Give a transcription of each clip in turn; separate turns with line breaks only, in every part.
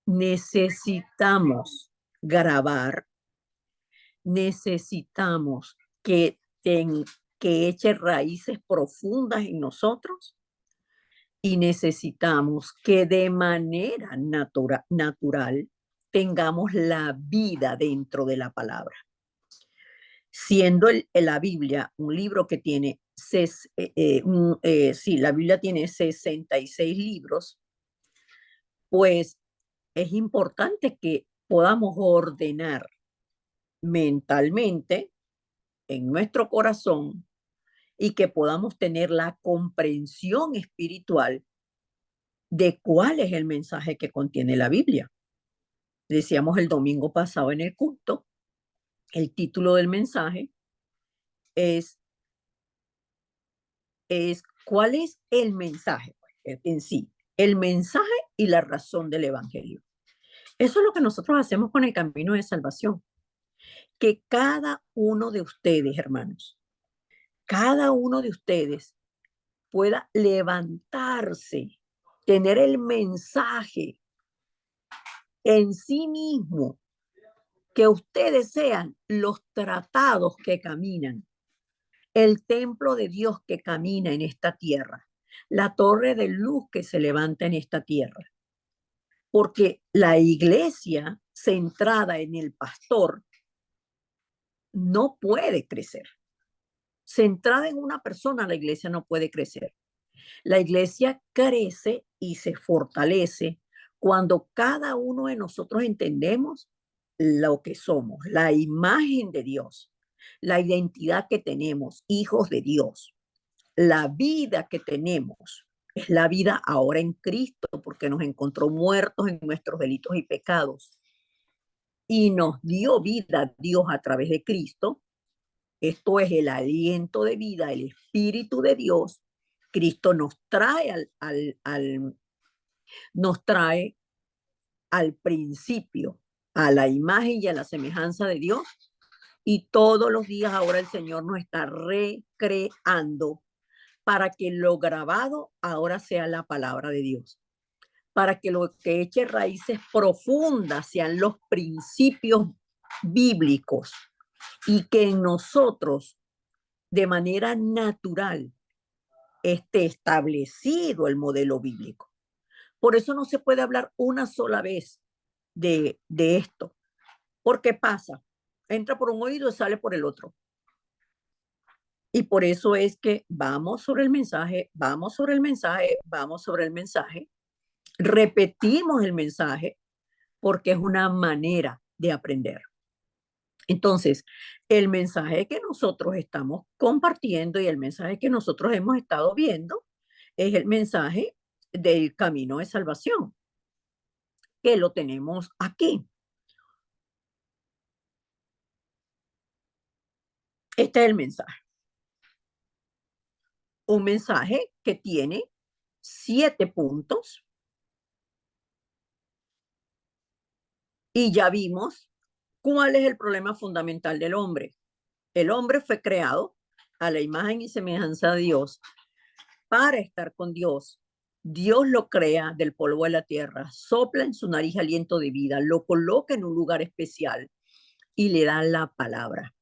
necesitamos grabar, necesitamos que eche raíces profundas en nosotros y necesitamos que de manera natural tengamos la vida dentro de la palabra. Siendo la Biblia un libro que tiene, la Biblia tiene 66 libros, pues es importante que podamos ordenar mentalmente en nuestro corazón y que podamos tener la comprensión espiritual de cuál es el mensaje que contiene la Biblia. Decíamos el domingo pasado en el culto, el título del mensaje es ¿cuál es el mensaje en sí? El mensaje y la razón del evangelio. Eso es lo que nosotros hacemos con el camino de salvación. Que cada uno de ustedes, hermanos, cada uno de ustedes pueda levantarse, tener el mensaje en sí mismo, que ustedes sean los tratados que caminan, el templo de Dios que camina en esta tierra, la torre de luz que se levanta en esta tierra. Porque la iglesia centrada en el pastor no puede crecer. Centrada en una persona, la iglesia no puede crecer. La iglesia crece y se fortalece cuando cada uno de nosotros entendemos lo que somos, la imagen de Dios, la identidad que tenemos, hijos de Dios, la vida que tenemos. Es la vida ahora en Cristo, porque nos encontró muertos en nuestros delitos y pecados y nos dio vida Dios a través de Cristo. Esto es el aliento de vida, el Espíritu de Dios. Cristo nos trae al principio, a la imagen y a la semejanza de Dios. Y todos los días ahora el Señor nos está recreando para que lo grabado ahora sea la palabra de Dios. Para que lo que eche raíces profundas sean los principios bíblicos y que en nosotros de manera natural esté establecido el modelo bíblico. Por eso no se puede hablar una sola vez de esto, porque pasa, entra por un oído y sale por el otro. Y por eso es que vamos sobre el mensaje, vamos sobre el mensaje, vamos sobre el mensaje, repetimos el mensaje porque es una manera de aprender. Entonces, el mensaje que nosotros estamos compartiendo y el mensaje que nosotros hemos estado viendo es el mensaje del camino de salvación, que lo tenemos aquí. Este es el mensaje. Un mensaje que tiene 7 puntos y ya vimos cuál es el problema fundamental del hombre. El hombre fue creado a la imagen y semejanza de Dios para estar con Dios. Dios lo crea del polvo de la tierra, sopla en su nariz aliento de vida, lo coloca en un lugar especial y le da la palabra.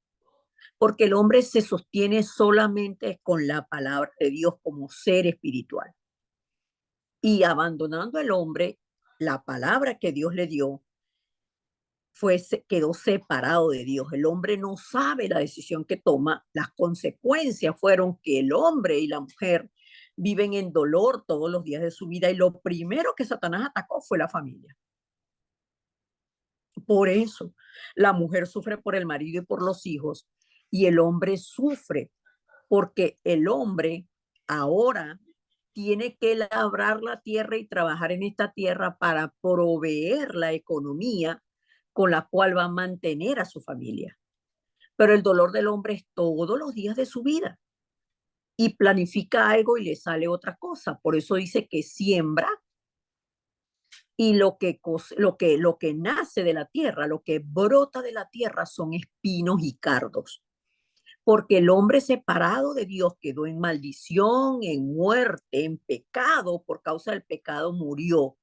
Porque el hombre se sostiene solamente con la palabra de Dios como ser espiritual. Y abandonando el hombre, la palabra que Dios le dio quedó separado de Dios. El hombre no sabe la decisión que toma. Las consecuencias fueron que el hombre y la mujer viven en dolor todos los días de su vida y lo primero que Satanás atacó fue la familia. Por eso la mujer sufre por el marido y por los hijos y el hombre sufre porque el hombre ahora tiene que labrar la tierra y trabajar en esta tierra para proveer la economía con la cual va a mantener a su familia. Pero el dolor del hombre es todos los días de su vida y planifica algo y le sale otra cosa. Por eso dice que siembra y lo que nace de la tierra, lo que brota de la tierra son espinos y cardos. Porque el hombre separado de Dios quedó en maldición, en muerte, en pecado, por causa del pecado murió.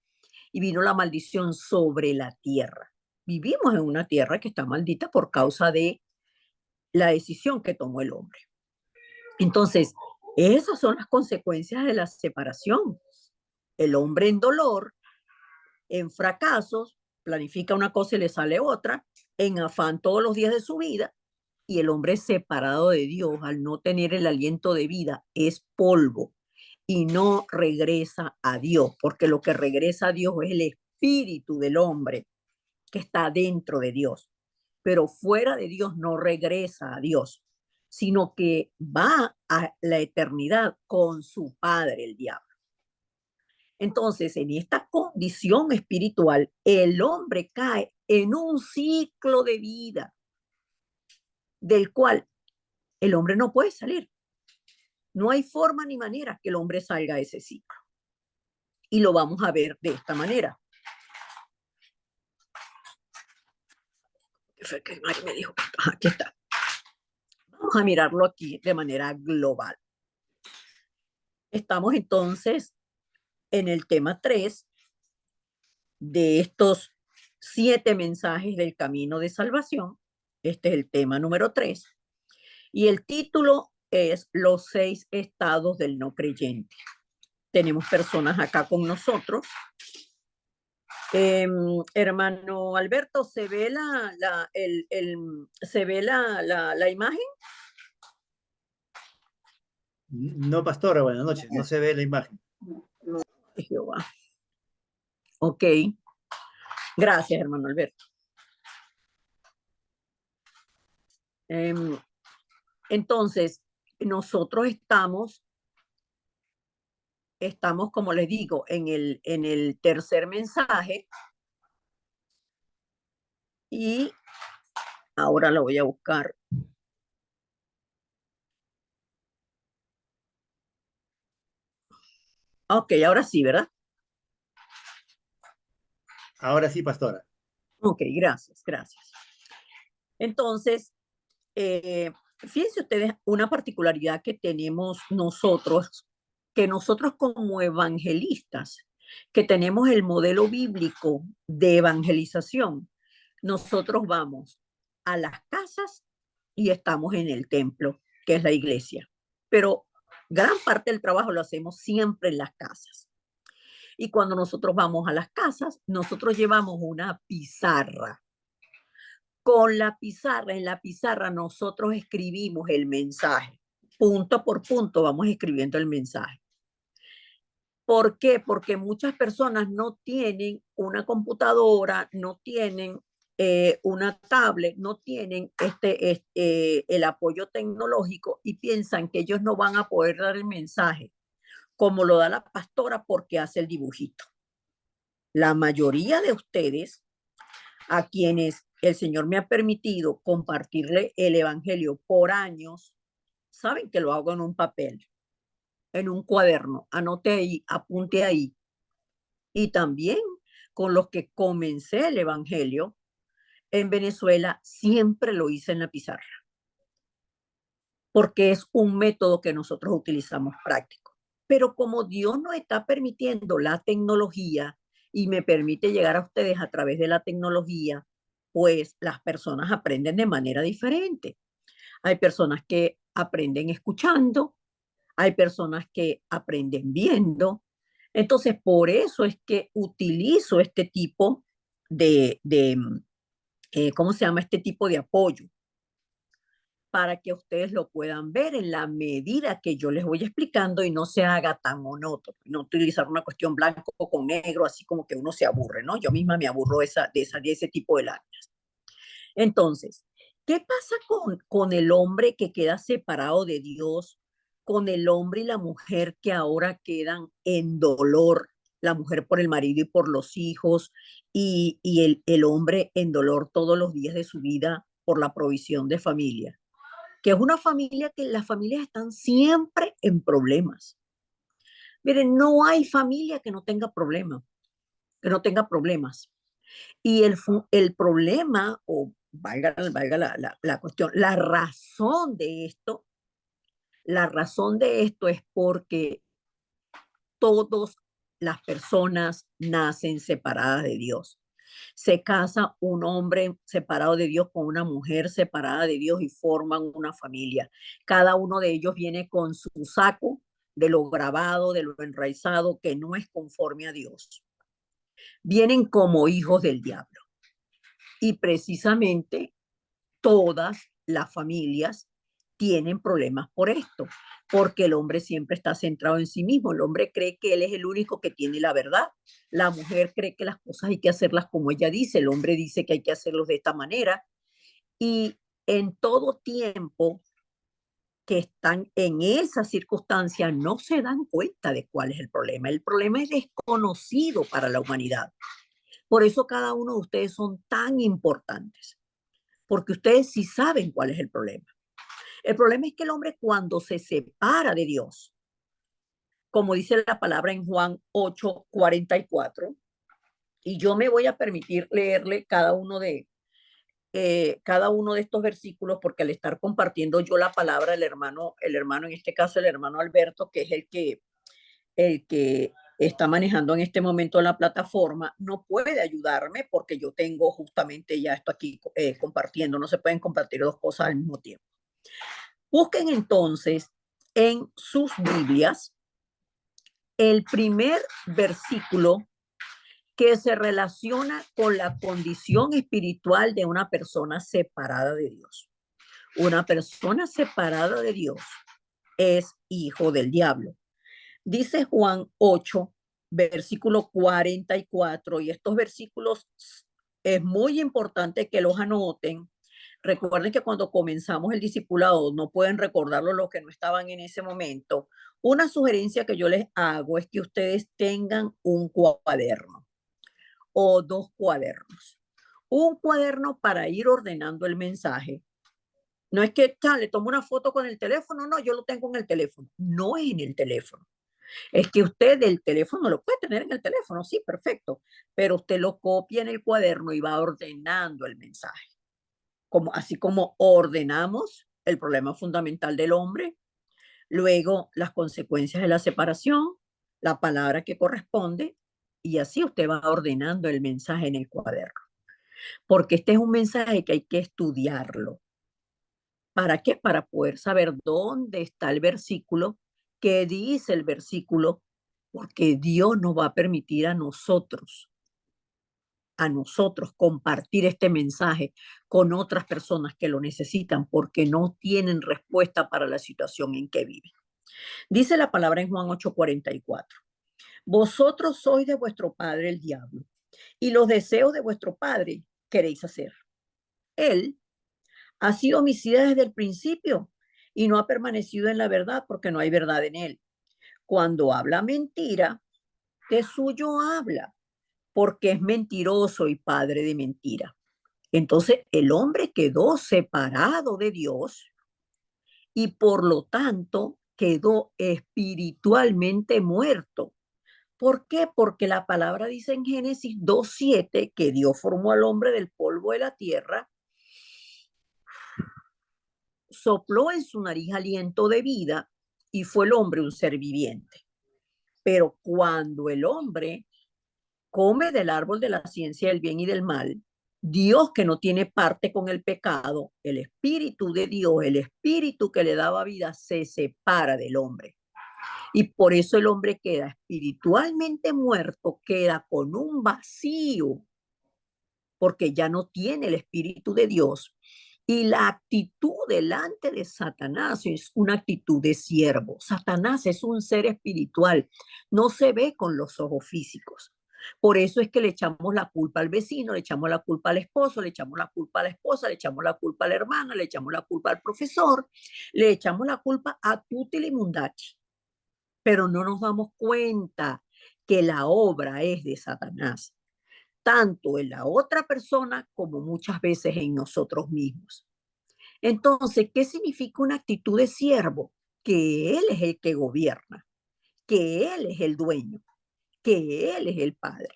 y vino la maldición sobre la tierra. Vivimos en una tierra que está maldita por causa de la decisión que tomó el hombre. Entonces, esas son las consecuencias de la separación. El hombre en dolor, en fracasos, planifica una cosa y le sale otra, en afán todos los días de su vida, y el hombre separado de Dios, al no tener el aliento de vida, es polvo y no regresa a Dios, porque lo que regresa a Dios es el espíritu del hombre que está dentro de Dios, pero fuera de Dios no regresa a Dios, sino que va a la eternidad con su padre, el diablo. Entonces, en esta condición espiritual, el hombre cae en un ciclo de vida del cual el hombre no puede salir. No hay forma ni manera que el hombre salga de ese ciclo. Y lo vamos a ver de esta manera. ¿Qué fue que Mari me dijo? Aquí está. Vamos a mirarlo aquí de manera global. Estamos entonces en el tema 3 de estos 7 mensajes del camino de salvación. Este es el tema número 3. Y el título es Los 6 estados del no creyente. Tenemos personas acá con nosotros. Hermano Alberto, ¿se ve se ve la imagen?
No, pastora, buenas noches. No se ve la imagen.
No, Jehová. Ok. Gracias, hermano Alberto. Entonces, nosotros estamos, como les digo, en el tercer mensaje y ahora lo voy a buscar. Ok, ahora sí, ¿verdad?
Ahora sí, pastora.
Ok, gracias. Entonces, fíjense ustedes una particularidad que tenemos nosotros, que nosotros como evangelistas, que tenemos el modelo bíblico de evangelización, nosotros vamos a las casas y estamos en el templo, que es la iglesia. Pero gran parte del trabajo lo hacemos siempre en las casas. Y cuando nosotros vamos a las casas, nosotros llevamos una pizarra. Con la pizarra, en la pizarra nosotros escribimos el mensaje. Punto por punto vamos escribiendo el mensaje. ¿Por qué? Porque muchas personas no tienen una computadora, no tienen una tablet, no tienen el apoyo tecnológico y piensan que ellos no van a poder dar el mensaje como lo da la pastora porque hace el dibujito. La mayoría de ustedes, a quienes el Señor me ha permitido compartirle el Evangelio por años, saben que lo hago en un papel, en un cuaderno, anote ahí, apunte ahí. Y también con los que comencé el Evangelio en Venezuela, siempre lo hice en la pizarra, porque es un método que nosotros utilizamos práctico. Pero como Dios nos está permitiendo la tecnología y me permite llegar a ustedes a través de la tecnología, pues las personas aprenden de manera diferente. Hay personas que aprenden escuchando, hay personas que aprenden viendo. Entonces, por eso es que utilizo este tipo ¿cómo se llama? Este tipo de apoyo para que ustedes lo puedan ver en la medida que yo les voy explicando y no se haga tan monótono, no utilizar una cuestión blanco con negro, así como que uno se aburre, ¿no? Yo misma me aburro de ese tipo de láminas. Entonces, ¿qué pasa con el hombre que queda separado de Dios, con el hombre y la mujer que ahora quedan en dolor, la mujer por el marido y por los hijos, y el hombre en dolor todos los días de su vida por la provisión de familia? Que es una familia que las familias están siempre en problemas. Miren, no hay familia que no tenga problemas, que no tenga problemas. Y el problema, o valga la cuestión, la razón de esto es porque todos las personas nacen separadas de Dios. Se casa un hombre separado de Dios con una mujer separada de Dios y forman una familia. Cada uno de ellos viene con su saco de lo grabado, de lo enraizado, que no es conforme a Dios. Vienen como hijos del diablo. Y precisamente todas las familias tienen problemas por esto, porque el hombre siempre está centrado en sí mismo. El hombre cree que él es el único que tiene la verdad. La mujer cree que las cosas hay que hacerlas como ella dice. El hombre dice que hay que hacerlos de esta manera. Y en todo tiempo que están en esa circunstancia no se dan cuenta de cuál es el problema. El problema es desconocido para la humanidad. Por eso cada uno de ustedes son tan importantes, porque ustedes sí saben cuál es el problema. El problema es que el hombre cuando se separa de Dios, como dice la palabra en Juan 8:44, y yo me voy a permitir leerle cada uno de estos versículos, porque al estar compartiendo yo la palabra, el hermano, en este caso el hermano Alberto, que es el que está manejando en este momento la plataforma, no puede ayudarme porque yo tengo justamente ya esto aquí compartiendo, no se pueden compartir dos cosas al mismo tiempo. Busquen entonces en sus Biblias el primer versículo que se relaciona con la condición espiritual de una persona separada de Dios. Una persona separada de Dios es hijo del diablo. Dice Juan 8, versículo 44, y estos versículos es muy importante que los anoten. Recuerden que cuando comenzamos el discipulado no pueden recordarlo los que no estaban en ese momento. Una sugerencia que yo les hago es que ustedes tengan un cuaderno o dos cuadernos. Un cuaderno para ir ordenando el mensaje. No es que le tomo una foto con el teléfono, no, yo lo tengo en el teléfono. No es en el teléfono. Es que usted del teléfono lo puede tener en el teléfono, sí, perfecto, pero usted lo copia en el cuaderno y va ordenando el mensaje. Así como ordenamos el problema fundamental del hombre, luego las consecuencias de la separación, la palabra que corresponde, y así usted va ordenando el mensaje en el cuaderno. Porque este es un mensaje que hay que estudiarlo. ¿Para qué? Para poder saber dónde está el versículo, qué dice el versículo, porque Dios nos va a permitir a nosotros compartir este mensaje con otras personas que lo necesitan porque no tienen respuesta para la situación en que viven. Dice la palabra en Juan 8:44. Vosotros sois de vuestro padre el diablo, y los deseos de vuestro padre queréis hacer. Él ha sido homicida desde el principio y no ha permanecido en la verdad porque no hay verdad en él. Cuando habla mentira, de suyo habla, porque es mentiroso y padre de mentira. Entonces el hombre quedó separado de Dios y por lo tanto quedó espiritualmente muerto. ¿Por qué? Porque la palabra dice en Génesis 2:7 que Dios formó al hombre del polvo de la tierra, sopló en su nariz aliento de vida y fue el hombre un ser viviente. Pero cuando el hombre come del árbol de la ciencia del bien y del mal, Dios, que no tiene parte con el pecado, el Espíritu de Dios, el Espíritu que le daba vida, se separa del hombre. Y por eso el hombre queda espiritualmente muerto, queda con un vacío, porque ya no tiene el Espíritu de Dios. Y la actitud delante de Satanás es una actitud de siervo. Satanás es un ser espiritual, no se ve con los ojos físicos. Por eso es que le echamos la culpa al vecino, le echamos la culpa al esposo, le echamos la culpa a la esposa, le echamos la culpa a la hermana, le echamos la culpa al profesor, le echamos la culpa a tutti li mundachi. Pero no nos damos cuenta que la obra es de Satanás, tanto en la otra persona como muchas veces en nosotros mismos. Entonces, ¿qué significa una actitud de siervo? Que Él es el que gobierna, que Él es el dueño, que Él es el Padre.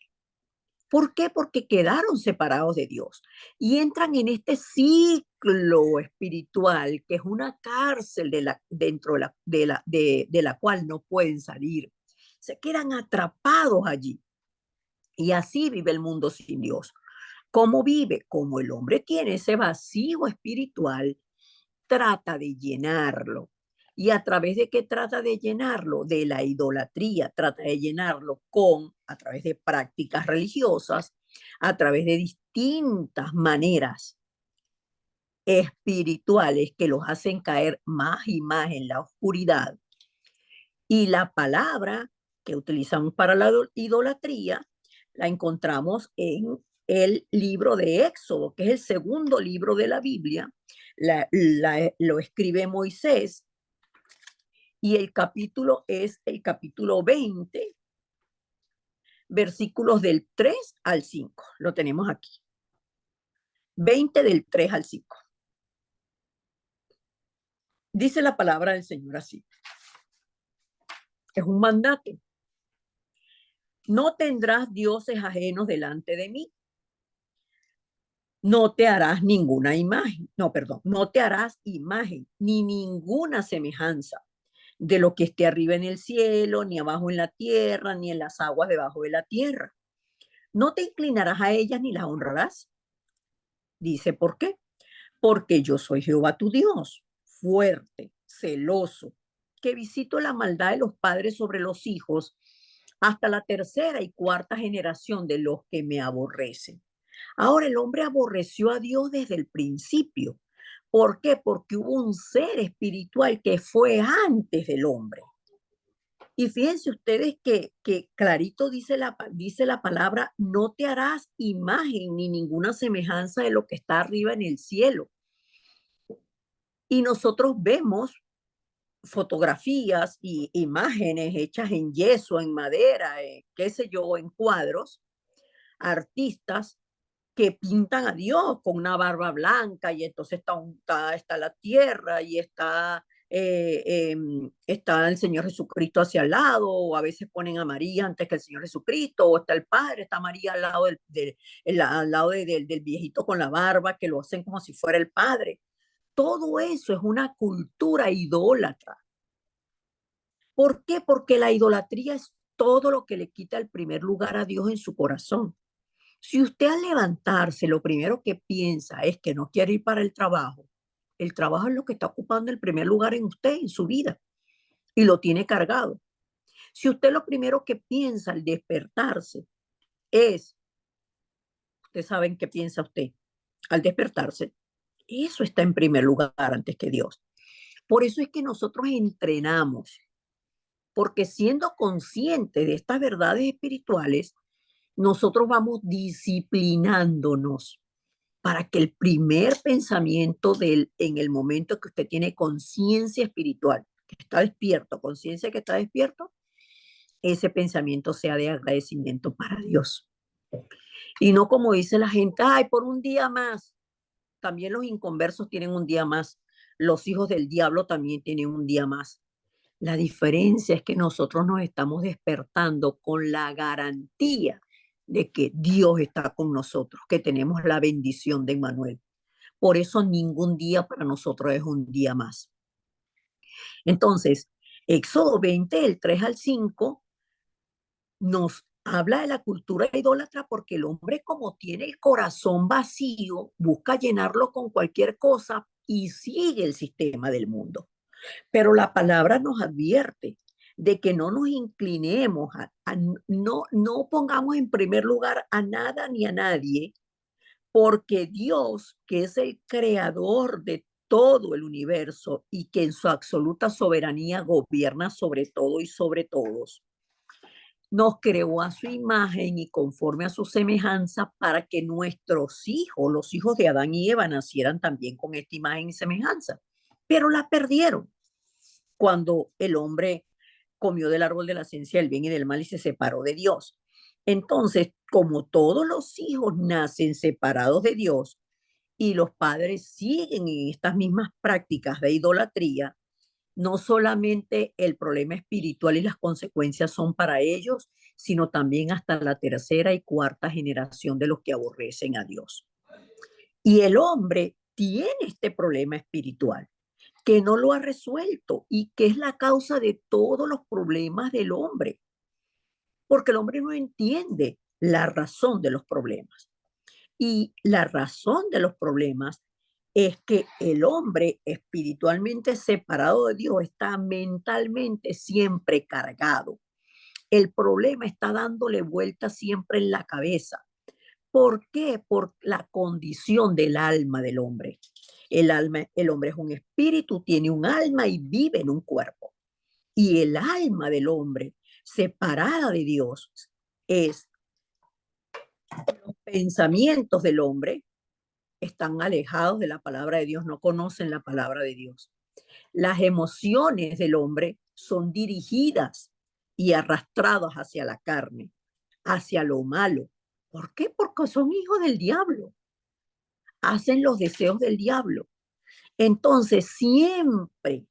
¿Por qué? Porque quedaron separados de Dios y entran en este ciclo espiritual que es una cárcel dentro de la cual no pueden salir. se quedan atrapados allí. Y así vive el mundo sin Dios. ¿Cómo vive? Como el hombre tiene ese vacío espiritual, trata de llenarlo. ¿Y a través de qué trata de llenarlo? De la idolatría, trata de llenarlo a través de prácticas religiosas, a través de distintas maneras espirituales que los hacen caer más y más en la oscuridad. Y la palabra que utilizamos para la idolatría la encontramos en el libro de Éxodo, que es el segundo libro de la Biblia. Lo escribe Moisés y el capítulo es el capítulo 20, versículos del 3 al 5. Lo tenemos aquí. 20 del 3 al 5. Dice la palabra del Señor así. Es un mandato. No tendrás dioses ajenos delante de mí. No te harás ninguna imagen. No, perdón. No te harás imagen ni ninguna semejanza de lo que esté arriba en el cielo, ni abajo en la tierra, ni en las aguas debajo de la tierra. No te inclinarás a ellas ni las honrarás. Dice, ¿por qué? Porque yo soy Jehová tu Dios, fuerte, celoso, que visito la maldad de los padres sobre los hijos hasta la tercera y cuarta generación de los que me aborrecen. Ahora el hombre aborreció a Dios desde el principio. ¿Por qué? Porque hubo un ser espiritual que fue antes del hombre. Y fíjense ustedes que clarito dice la palabra, no te harás imagen ni ninguna semejanza de lo que está arriba en el cielo. Y nosotros vemos fotografías y imágenes hechas en yeso, en madera, qué sé yo, en cuadros, artistas que pintan a Dios con una barba blanca y entonces está la tierra y está el Señor Jesucristo hacia el lado, o a veces ponen a María antes que el Señor Jesucristo, o está el Padre, está María al lado al lado del viejito con la barba, que lo hacen como si fuera el Padre. Todo eso es una cultura idólatra. ¿Por qué? Porque la idolatría es todo lo que le quita el primer lugar a Dios en su corazón. Si usted al levantarse lo primero que piensa es que no quiere ir para el trabajo es lo que está ocupando el primer lugar en usted, en su vida, y lo tiene cargado. Si usted lo primero que piensa al despertarse es, ustedes saben qué piensa usted al despertarse, eso está en primer lugar antes que Dios. Por eso es que nosotros entrenamos, porque siendo conscientes de estas verdades espirituales, nosotros vamos disciplinándonos para que el primer pensamiento en el momento que usted tiene conciencia espiritual, que está despierto, conciencia que está despierto, ese pensamiento sea de agradecimiento para Dios. Y no como dice la gente, ay, por un día más. También los inconversos tienen un día más. Los hijos del diablo también tienen un día más. La diferencia es que nosotros nos estamos despertando con la garantía de que Dios está con nosotros, que tenemos la bendición de Emmanuel. Por eso ningún día para nosotros es un día más. Entonces, Éxodo 20, del 3 al 5, nos habla de la cultura idólatra porque el hombre, como tiene el corazón vacío, busca llenarlo con cualquier cosa y sigue el sistema del mundo. Pero la palabra nos advierte de que no nos inclinemos, no pongamos en primer lugar a nada ni a nadie, porque Dios, que es el creador de todo el universo y que en su absoluta soberanía gobierna sobre todo y sobre todos, nos creó a su imagen y conforme a su semejanza para que nuestros hijos, los hijos de Adán y Eva, nacieran también con esta imagen y semejanza. Pero la perdieron cuando el hombre comió del árbol de la ciencia del bien y del mal y se separó de Dios. Entonces, como todos los hijos nacen separados de Dios y los padres siguen en estas mismas prácticas de idolatría, no solamente el problema espiritual y las consecuencias son para ellos, sino también hasta la tercera y cuarta generación de los que aborrecen a Dios. Y el hombre tiene este problema espiritual que no lo ha resuelto y que es la causa de todos los problemas del hombre. porque el hombre no entiende la razón de los problemas. Y la razón de los problemas es que el hombre espiritualmente separado de Dios está mentalmente siempre cargado. El problema está dándole vuelta siempre en la cabeza. ¿Por qué? Por la condición del alma del hombre. El hombre es un espíritu, tiene un alma y vive en un cuerpo. Y el alma del hombre, separada de Dios, es los pensamientos del hombre están alejados de la palabra de Dios, no conocen la palabra de Dios. Las emociones del hombre son dirigidas y arrastradas hacia la carne, hacia lo malo. ¿Por qué? Porque son hijos del diablo. Hacen los deseos del diablo. Entonces, siempre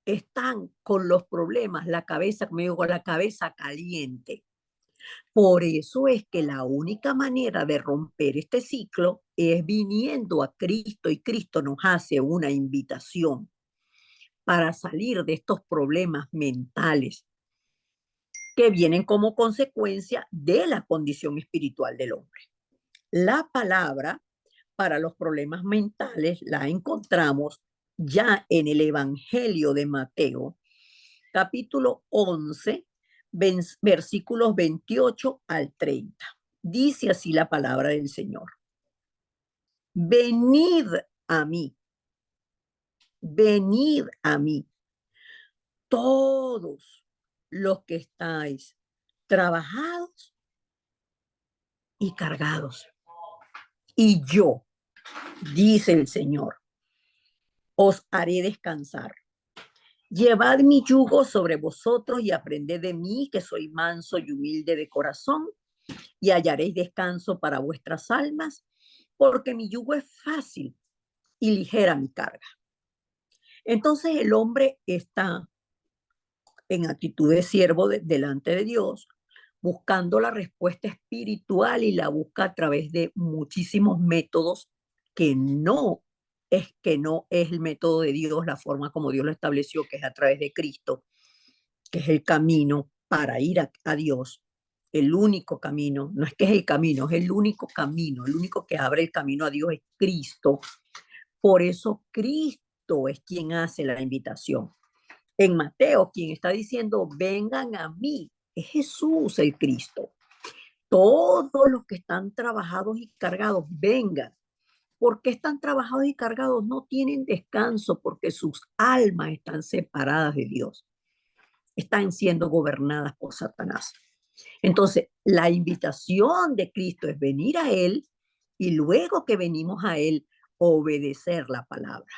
están con los problemas, la cabeza, como digo, con la cabeza caliente. Por eso es que la única manera de romper este ciclo es viniendo a Cristo, y Cristo nos hace una invitación para salir de estos problemas mentales que vienen como consecuencia de la condición espiritual del hombre. La palabra para los problemas mentales la encontramos ya en el Evangelio de Mateo, capítulo 11, versículos 28 al 30. Dice así la palabra del Señor. Venid a mí, todos los que estáis trabajados y cargados. Y yo, dice el Señor, os haré descansar. Llevad mi yugo sobre vosotros y aprended de mí, que soy manso y humilde de corazón, y hallaréis descanso para vuestras almas, porque mi yugo es fácil y ligera mi carga. Entonces el hombre está en actitud de siervo delante de Dios, buscando la respuesta espiritual y la busca a través de muchísimos métodos que no es el método de Dios, la forma como Dios lo estableció, que es a través de Cristo, que es el camino para ir a Dios, el único camino, no es que es el camino, es el único camino, el único que abre el camino a Dios es Cristo. Por eso Cristo es quien hace la invitación. En Mateo, quien está diciendo, vengan a mí, es Jesús el Cristo. Todos los que están trabajados y cargados, vengan. ¿Por qué están trabajados y cargados? No tienen descanso porque sus almas están separadas de Dios. Están siendo gobernadas por Satanás. Entonces, la invitación de Cristo es venir a Él y luego que venimos a Él, obedecer la palabra.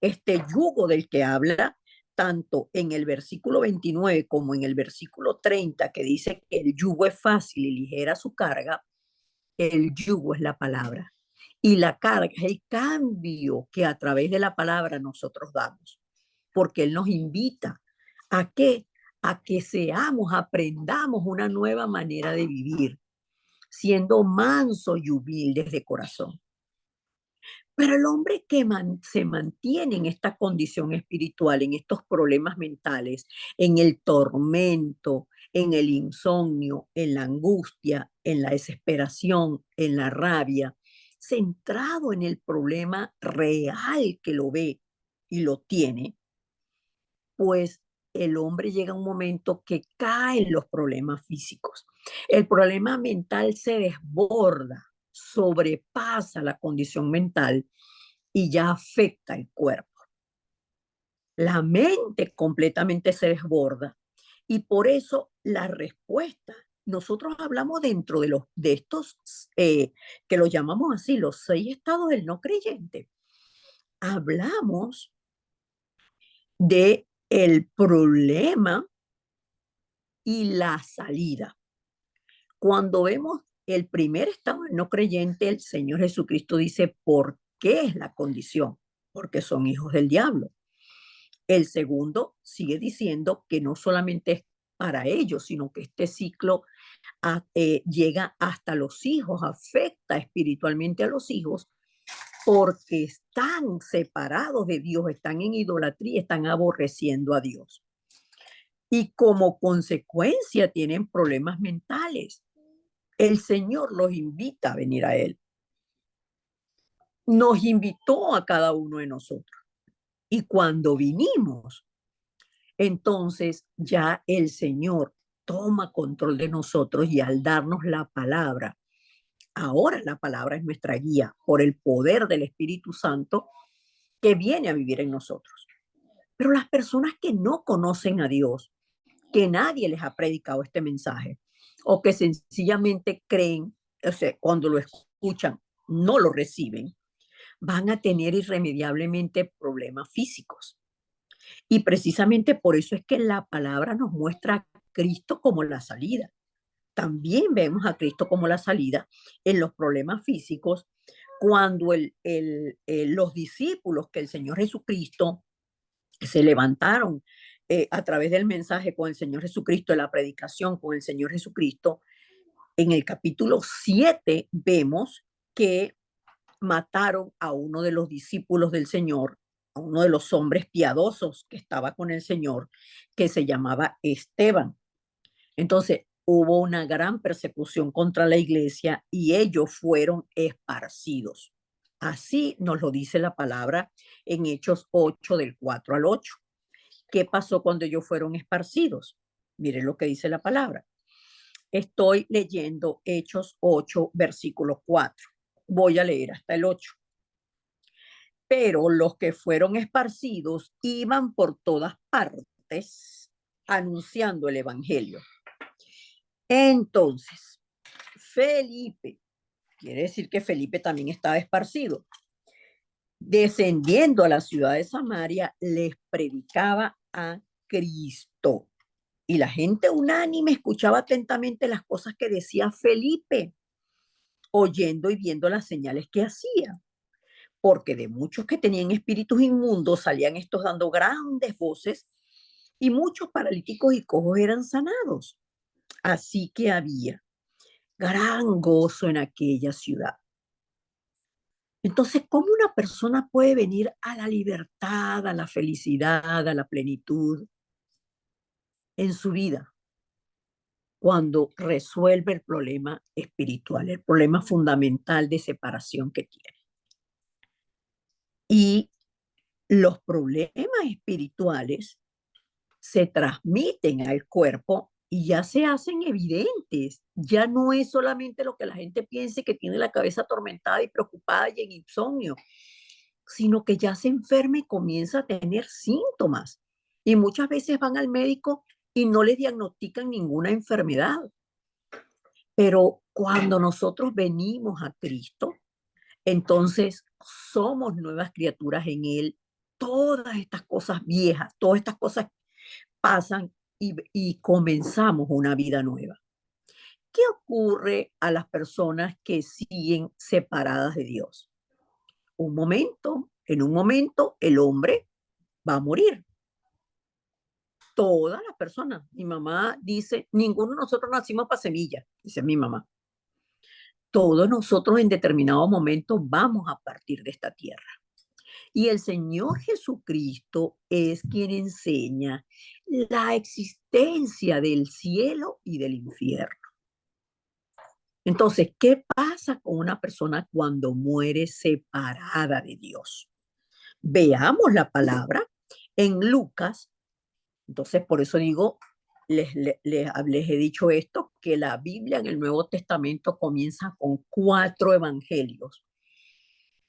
Este yugo del que habla, tanto en el versículo 29 como en el versículo 30, que dice que el yugo es fácil y ligera su carga, el yugo es la palabra. Y la carga es el cambio que a través de la palabra nosotros damos. Porque Él nos invita a que, aprendamos una nueva manera de vivir, siendo manso y humildes de corazón. Pero el hombre que se mantiene en esta condición espiritual, en estos problemas mentales, en el tormento, en el insomnio, en la angustia, en la desesperación, en la rabia, centrado en el problema real que lo ve y lo tiene, pues el hombre llega a un momento que caen los problemas físicos. El problema mental se desborda, sobrepasa la condición mental y ya afecta el cuerpo. La mente completamente se desborda y por eso la respuesta, nosotros hablamos dentro de estos, que los llamamos así, los 6 estados del no creyente. Hablamos de el problema y la salida. Cuando vemos el primer estado del no creyente, el Señor Jesucristo dice, ¿por qué es la condición? Porque son hijos del diablo. El segundo sigue diciendo que no solamente es para ellos, sino que este ciclo llega hasta los hijos, afecta espiritualmente a los hijos, porque están separados de Dios, están en idolatría, están aborreciendo a Dios. y como consecuencia tienen problemas mentales. El Señor los invita a venir a Él. Nos invitó a cada uno de nosotros. Y cuando vinimos, entonces ya el Señor toma control de nosotros y al darnos la palabra, ahora la palabra es nuestra guía por el poder del Espíritu Santo que viene a vivir en nosotros. Pero las personas que no conocen a Dios, que nadie les ha predicado este mensaje, o que sencillamente creen, o sea, cuando lo escuchan, no lo reciben, van a tener irremediablemente problemas físicos. Y precisamente por eso es que la palabra nos muestra a Cristo como la salida. También vemos a Cristo como la salida en los problemas físicos cuando los discípulos que el Señor Jesucristo se levantaron a través del mensaje con el Señor Jesucristo, de la predicación con el Señor Jesucristo. En el capítulo 7 vemos que mataron a uno de los discípulos del Señor, a uno de los hombres piadosos que estaba con el Señor, que se llamaba Esteban. Entonces, hubo una gran persecución contra la iglesia y ellos fueron esparcidos. Así nos lo dice la palabra en Hechos 8 del 4 al 8. ¿Qué pasó cuando ellos fueron esparcidos? Miren lo que dice la palabra. Estoy leyendo Hechos 8, versículo 4. Voy a leer hasta el 8. Pero los que fueron esparcidos iban por todas partes anunciando el evangelio. Entonces, Felipe, quiere decir que Felipe también estaba esparcido, descendiendo a la ciudad de Samaria, les predicaba a Cristo. Y la gente unánime escuchaba atentamente las cosas que decía Felipe, oyendo y viendo las señales que hacía. Porque de muchos que tenían espíritus inmundos salían estos dando grandes voces y muchos paralíticos y cojos eran sanados. Así que había gran gozo en aquella ciudad. Entonces, ¿cómo una persona puede venir a la libertad, a la felicidad, a la plenitud en su vida cuando resuelve el problema espiritual, el problema fundamental de separación que tiene? Y los problemas espirituales se transmiten al cuerpo y ya se hacen evidentes. Ya no es solamente lo que la gente piense que tiene la cabeza atormentada y preocupada y en insomnio, sino que ya se enferma y comienza a tener síntomas. Y muchas veces van al médico y no les diagnostican ninguna enfermedad. Pero cuando nosotros venimos a Cristo, entonces somos nuevas criaturas en Él. Todas estas cosas viejas, todas estas cosas pasan y comenzamos una vida nueva. ¿Qué ocurre a las personas que siguen separadas de Dios? En un momento, el hombre va a morir. Todas las personas. Mi mamá dice, ninguno de nosotros nacimos para semilla, dice mi mamá. Todos nosotros en determinado momento vamos a partir de esta tierra. Y el Señor Jesucristo es quien enseña la existencia del cielo y del infierno. Entonces, ¿qué pasa con una persona cuando muere separada de Dios? Veamos la palabra en Lucas. Entonces, por eso digo, les he dicho esto, que la Biblia en el Nuevo Testamento comienza con 4 evangelios,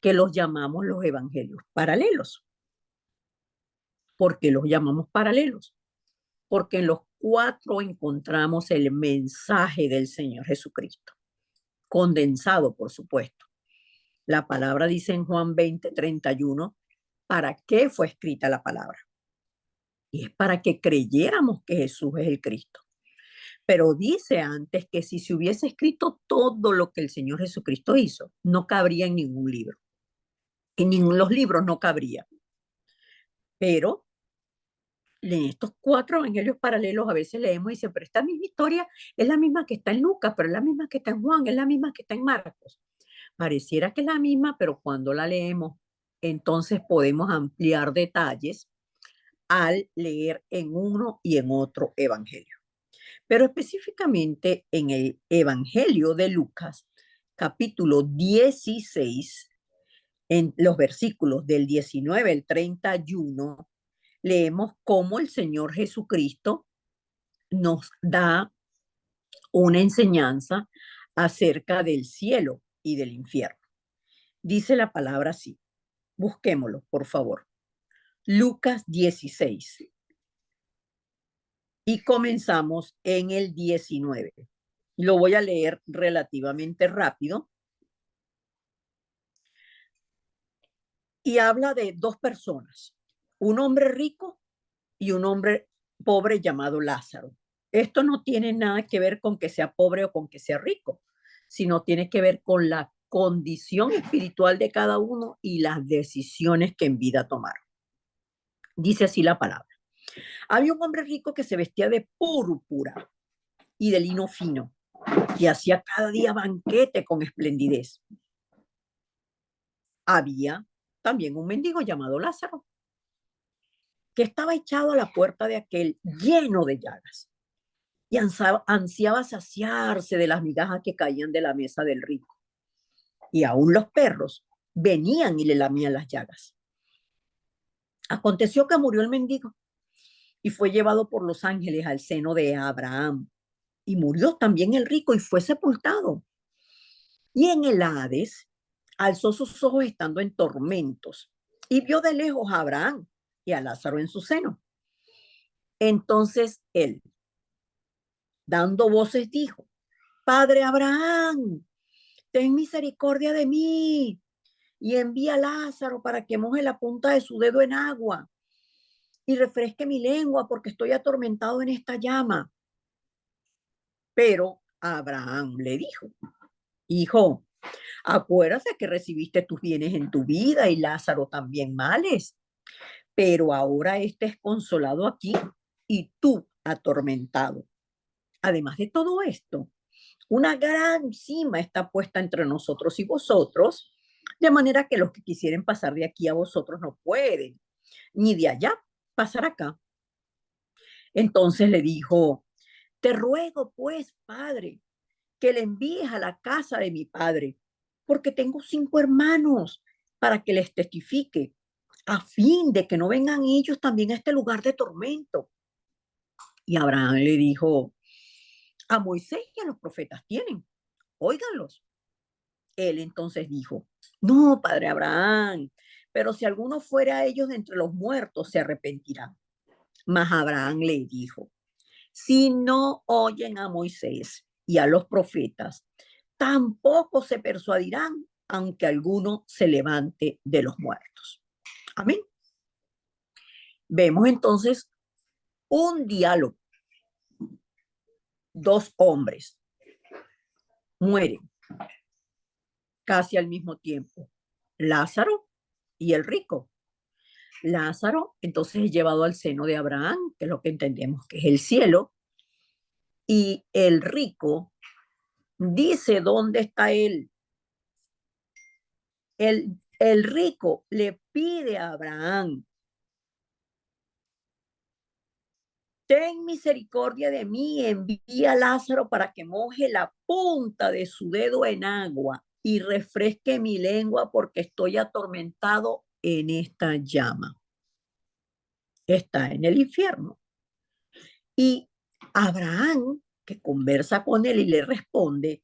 que los llamamos los evangelios paralelos. ¿Por qué los llamamos paralelos? Porque en los 4 encontramos el mensaje del Señor Jesucristo, condensado, por supuesto. La palabra dice en Juan 20:31, ¿para qué fue escrita la palabra? Y es para que creyéramos que Jesús es el Cristo. Pero dice antes que si se hubiese escrito todo lo que el Señor Jesucristo hizo, no cabría en ningún libro. En ninguno de los libros no cabría. Pero en estos 4 evangelios paralelos a veces leemos y dice, pero esta misma historia es la misma que está en Lucas, pero es la misma que está en Juan, es la misma que está en Marcos. Pareciera que es la misma, pero cuando la leemos, entonces podemos ampliar detalles al leer en uno y en otro evangelio. Pero específicamente en el Evangelio de Lucas, capítulo 16, en los versículos del 19 al 31, leemos cómo el Señor Jesucristo nos da una enseñanza acerca del cielo y del infierno. Dice la palabra así. Busquémoslo, por favor. Lucas 16. Y comenzamos en el 19. Lo voy a leer relativamente rápido. Y habla de dos personas, un hombre rico y un hombre pobre llamado Lázaro. Esto no tiene nada que ver con que sea pobre o con que sea rico, sino tiene que ver con la condición espiritual de cada uno y las decisiones que en vida tomaron. Dice así la palabra. Había un hombre rico que se vestía de púrpura y de lino fino y hacía cada día banquete con esplendidez. Había también un mendigo llamado Lázaro, que estaba echado a la puerta de aquel lleno de llagas y ansiaba saciarse de las migajas que caían de la mesa del rico. Y aún los perros venían y le lamían las llagas. Aconteció que murió el mendigo y fue llevado por los ángeles al seno de Abraham. Y murió también el rico y fue sepultado. Y en el Hades alzó sus ojos estando en tormentos y vio de lejos a Abraham y a Lázaro en su seno. Entonces él, dando voces, dijo: Padre Abraham, ten misericordia de mí y envía a Lázaro para que moje la punta de su dedo en agua y refresque mi lengua porque estoy atormentado en esta llama. Pero Abraham le dijo: Hijo, acuérdate que recibiste tus bienes en tu vida y Lázaro también males, pero ahora este es consolado aquí y tú atormentado. Además de todo esto, una gran cima está puesta entre nosotros y vosotros, de manera que los que quisieren pasar de aquí a vosotros no pueden, ni de allá pasar acá. Entonces le dijo: Te ruego pues, padre, que le envíes a la casa de mi padre, porque tengo 5 hermanos, para que les testifique, a fin de que no vengan ellos también a este lugar de tormento. Y Abraham le dijo: A Moisés y a los profetas tienen, óiganlos. Él entonces dijo: No, padre Abraham, pero si alguno fuera a ellos de entre los muertos, se arrepentirán. Mas Abraham le dijo: Si no oyen a Moisés y a los profetas, tampoco se persuadirán, aunque alguno se levante de los muertos. Amén. Vemos entonces un diálogo. Dos hombres mueren casi al mismo tiempo, Lázaro y el rico. Lázaro entonces es llevado al seno de Abraham, que es lo que entendemos que es el cielo, y el rico dice dónde está él. El rico le pide a Abraham: Ten misericordia de mí, envía a Lázaro para que moje la punta de su dedo en agua y refresque mi lengua porque estoy atormentado en esta llama. Está en el infierno. Y Abraham, que conversa con él y le responde,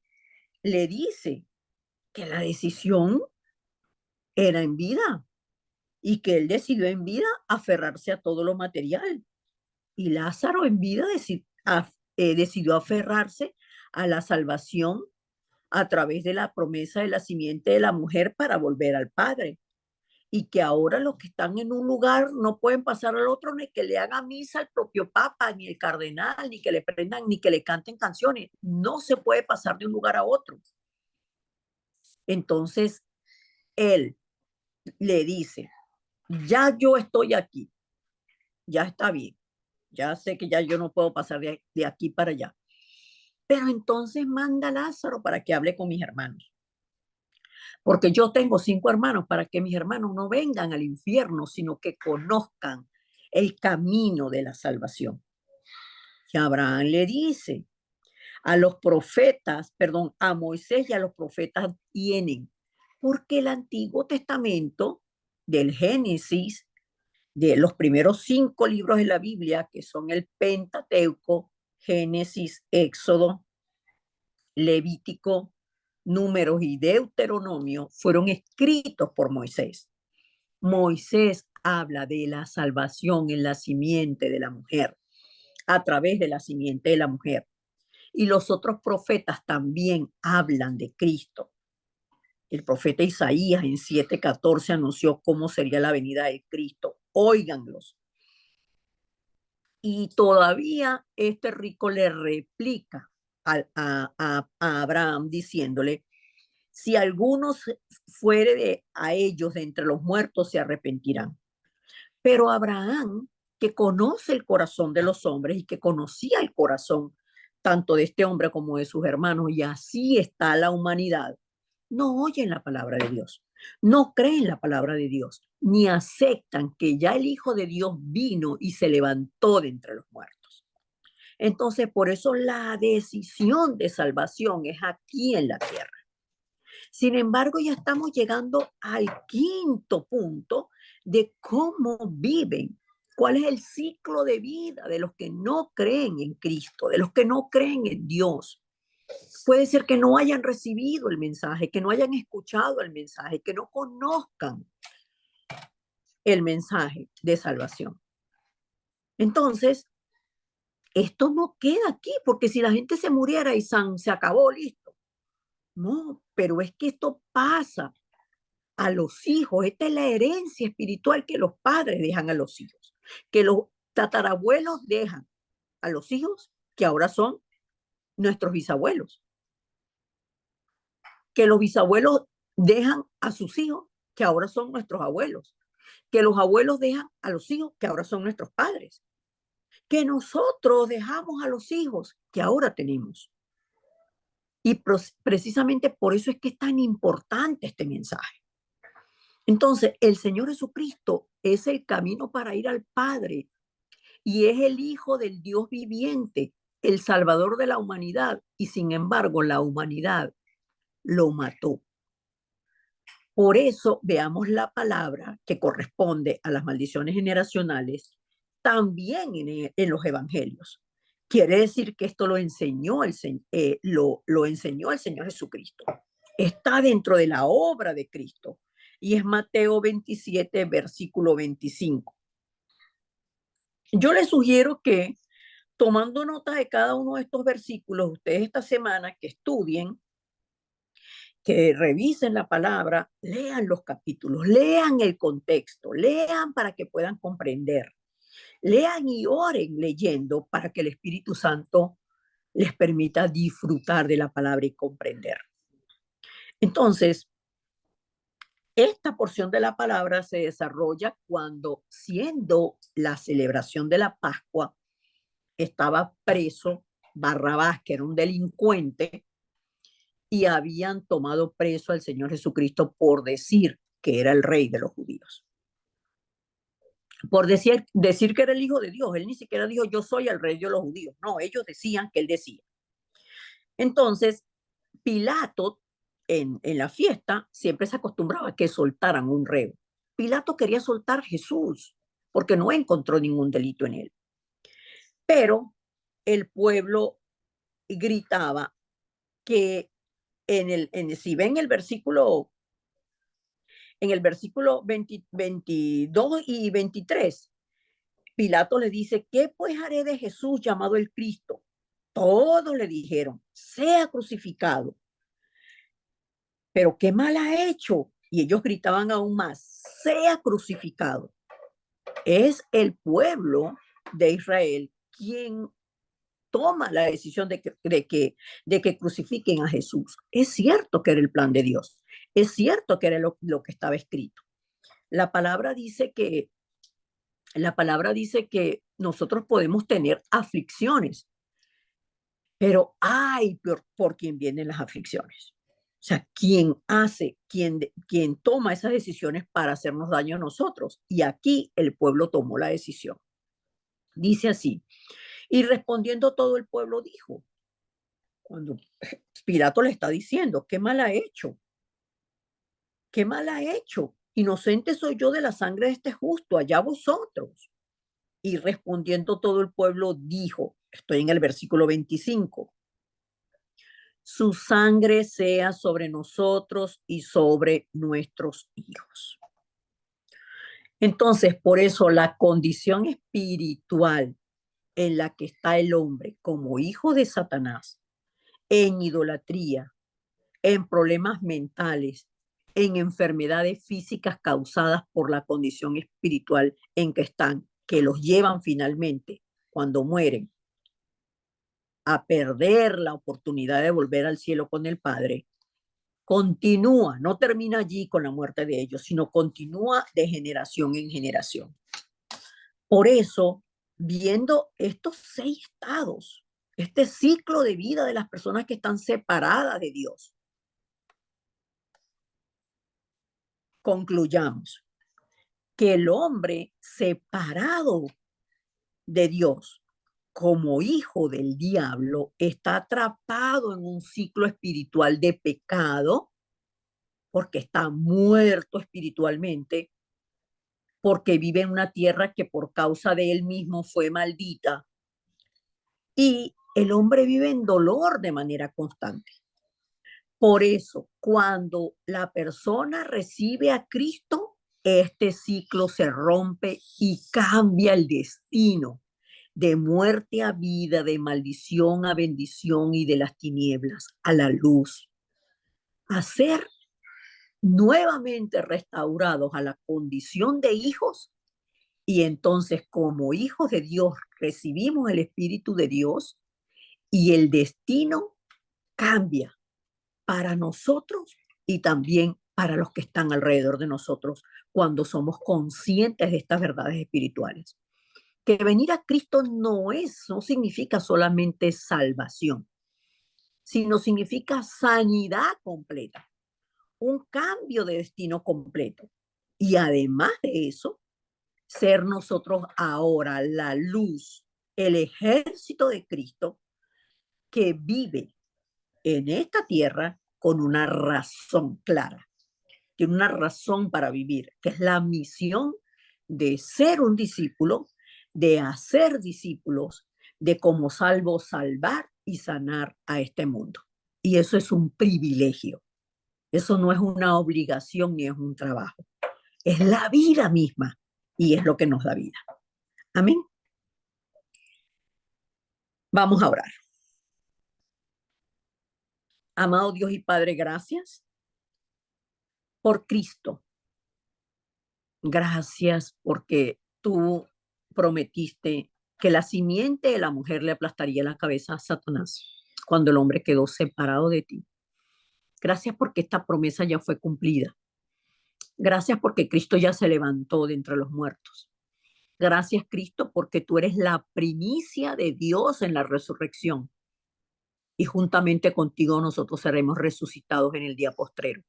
le dice que la decisión era en vida y que él decidió en vida aferrarse a todo lo material. Y Lázaro en vida decidió aferrarse a la salvación a través de la promesa de la simiente de la mujer para volver al Padre. Y que ahora los que están en un lugar no pueden pasar al otro, ni que le haga misa al propio Papa, ni el cardenal, ni que le prendan, ni que le canten canciones. No se puede pasar de un lugar a otro. Entonces, él le dice: Ya yo estoy aquí, ya está bien, ya sé que ya yo no puedo pasar de aquí para allá. Pero entonces manda a Lázaro para que hable con mis hermanos. Porque yo tengo 5 hermanos, para que mis hermanos no vengan al infierno, sino que conozcan el camino de la salvación. Y Abraham le dice a los profetas, perdón, a Moisés y a los profetas tienen, porque el Antiguo Testamento del Génesis, de los primeros 5 libros de la Biblia, que son el Pentateuco, Génesis, Éxodo, Levítico, Números y Deuteronomio, fueron escritos por Moisés. Moisés habla de la salvación en la simiente de la mujer, a través de la simiente de la mujer. Y los otros profetas también hablan de Cristo. El profeta Isaías en 7:14 anunció cómo sería la venida de Cristo. Óiganlos. Y todavía este rico le replica a Abraham diciéndole, si algunos fuere a ellos de entre los muertos, se arrepentirán. Pero Abraham, que conoce el corazón de los hombres y que conocía el corazón tanto de este hombre como de sus hermanos, y así está la humanidad, no oyen la palabra de Dios, no creen la palabra de Dios, ni aceptan que ya el Hijo de Dios vino y se levantó de entre los muertos. Entonces, por eso la decisión de salvación es aquí en la tierra. Sin embargo, ya estamos llegando al quinto punto de cómo viven, cuál es el ciclo de vida de los que no creen en Cristo, de los que no creen en Dios. Puede ser que no hayan recibido el mensaje, que no hayan escuchado el mensaje, que no conozcan el mensaje de salvación. Entonces, esto no queda aquí, porque si la gente se muriera y se acabó, listo. No, pero es que esto pasa a los hijos. Esta es la herencia espiritual que los padres dejan a los hijos, que los tatarabuelos dejan a los hijos, que ahora son nuestros bisabuelos, que los bisabuelos dejan a sus hijos, que ahora son nuestros abuelos, que los abuelos dejan a los hijos, que ahora son nuestros padres, que nosotros dejamos a los hijos, que ahora tenemos. Y precisamente por eso es que es tan importante este mensaje. Entonces, el Señor Jesucristo es el camino para ir al Padre y es el Hijo del Dios viviente, el Salvador de la humanidad, y sin embargo la humanidad lo mató. Por eso veamos la palabra que corresponde a las maldiciones generacionales también en los evangelios. Quiere decir que esto lo enseñó lo enseñó el Señor Jesucristo. Está dentro de la obra de Cristo. Y es Mateo 27, versículo 25. Yo les sugiero que, tomando nota de cada uno de estos versículos, ustedes esta semana que estudien, que revisen la palabra, lean los capítulos, lean el contexto, lean para que puedan comprender. Lean y oren leyendo para que el Espíritu Santo les permita disfrutar de la palabra y comprender. Entonces, esta porción de la palabra se desarrolla cuando, siendo la celebración de la Pascua, estaba preso Barrabás, que era un delincuente, y habían tomado preso al Señor Jesucristo por decir que era el rey de los judíos. Por decir que era el Hijo de Dios. Él ni siquiera dijo, yo soy el rey de los judíos. No, ellos decían que él decía. Entonces, Pilato, en la fiesta, siempre se acostumbraba a que soltaran un reo. Pilato quería soltar a Jesús porque no encontró ningún delito en él. Pero el pueblo gritaba que si ven el versículo, en el versículo 22 y 23, Pilato le dice, ¿qué pues haré de Jesús llamado el Cristo? Todos le dijeron, sea crucificado. Pero ¿qué mal ha hecho? Y ellos gritaban aún más, sea crucificado. Es el pueblo de Israel quien toma la decisión de que crucifiquen a Jesús. Es cierto que era el plan de Dios. Es cierto que era lo que estaba escrito. La palabra dice que nosotros podemos tener aflicciones, pero ay por quien vienen las aflicciones. O sea, quien toma esas decisiones para hacernos daño a nosotros. Y aquí el pueblo tomó la decisión. Dice así, y respondiendo todo el pueblo dijo, cuando Pilato le está diciendo, ¿qué mal ha hecho? ¿Qué mal ha hecho? Inocente soy yo de la sangre de este justo, allá vosotros. Y respondiendo todo el pueblo dijo, estoy en el versículo 25, su sangre sea sobre nosotros y sobre nuestros hijos. Entonces, por eso la condición espiritual en la que está el hombre como hijo de Satanás, en idolatría, en problemas mentales, en enfermedades físicas causadas por la condición espiritual en que están, que los llevan finalmente, cuando mueren, a perder la oportunidad de volver al cielo con el Padre, continúa, no termina allí con la muerte de ellos, sino continúa de generación en generación. Por eso, viendo estos 6 estados, este ciclo de vida de las personas que están separadas de Dios, concluyamos que el hombre separado de Dios como hijo del diablo está atrapado en un ciclo espiritual de pecado porque está muerto espiritualmente, porque vive en una tierra que por causa de él mismo fue maldita y el hombre vive en dolor de manera constante. Por eso, cuando la persona recibe a Cristo, este ciclo se rompe y cambia el destino de muerte a vida, de maldición a bendición y de las tinieblas a la luz, a ser nuevamente restaurados a la condición de hijos. Y entonces, como hijos de Dios, recibimos el Espíritu de Dios y el destino cambia para nosotros y también para los que están alrededor de nosotros cuando somos conscientes de estas verdades espirituales. Que venir a Cristo no significa solamente salvación, sino significa sanidad completa, un cambio de destino completo. Y además de eso, ser nosotros ahora la luz, el ejército de Cristo que vive en esta tierra con una razón clara, tiene una razón para vivir, que es la misión de ser un discípulo, de hacer discípulos, de como salvo salvar y sanar a este mundo. Y eso es un privilegio. Eso no es una obligación ni es un trabajo. Es la vida misma y es lo que nos da vida. Amén. Vamos a orar. Amado Dios y Padre, gracias por Cristo. Gracias porque tú prometiste que la simiente de la mujer le aplastaría la cabeza a Satanás cuando el hombre quedó separado de ti. Gracias porque esta promesa ya fue cumplida. Gracias porque Cristo ya se levantó de entre los muertos. Gracias, Cristo, porque tú eres la primicia de Dios en la resurrección. Y juntamente contigo nosotros seremos resucitados en el día postrero.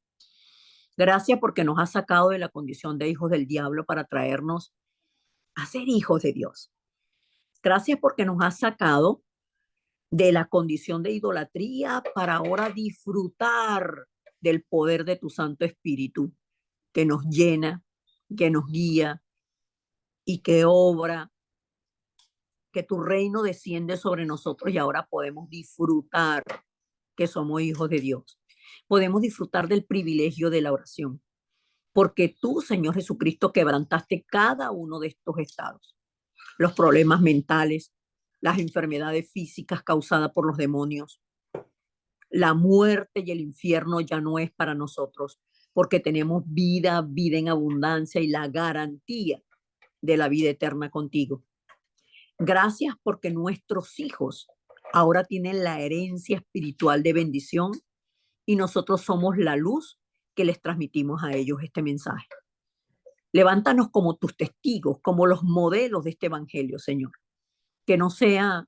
Gracias porque nos has sacado de la condición de hijos del diablo para traernos a ser hijos de Dios. Gracias porque nos has sacado de la condición de idolatría para ahora disfrutar del poder de tu Santo Espíritu que nos llena, que nos guía y que obra, que tu reino desciende sobre nosotros y ahora podemos disfrutar que somos hijos de Dios. Podemos disfrutar del privilegio de la oración, porque tú, Señor Jesucristo, quebrantaste cada uno de estos estados, los problemas mentales, las enfermedades físicas causadas por los demonios. La muerte y el infierno ya no es para nosotros, porque tenemos vida, vida en abundancia y la garantía de la vida eterna contigo. Gracias porque nuestros hijos ahora tienen la herencia espiritual de bendición y nosotros somos la luz que les transmitimos a ellos este mensaje. Levántanos como tus testigos, como los modelos de este evangelio, Señor. Que no seamos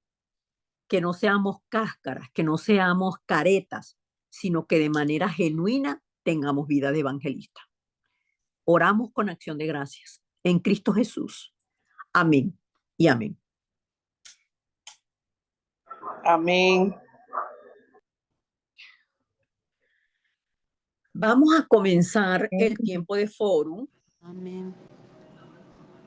cáscaras, que no seamos caretas, sino que de manera genuina tengamos vida de evangelista. Oramos con acción de gracias en Cristo Jesús. Amén y amén.
Amén.
Vamos a comenzar el tiempo de fórum.
Amén.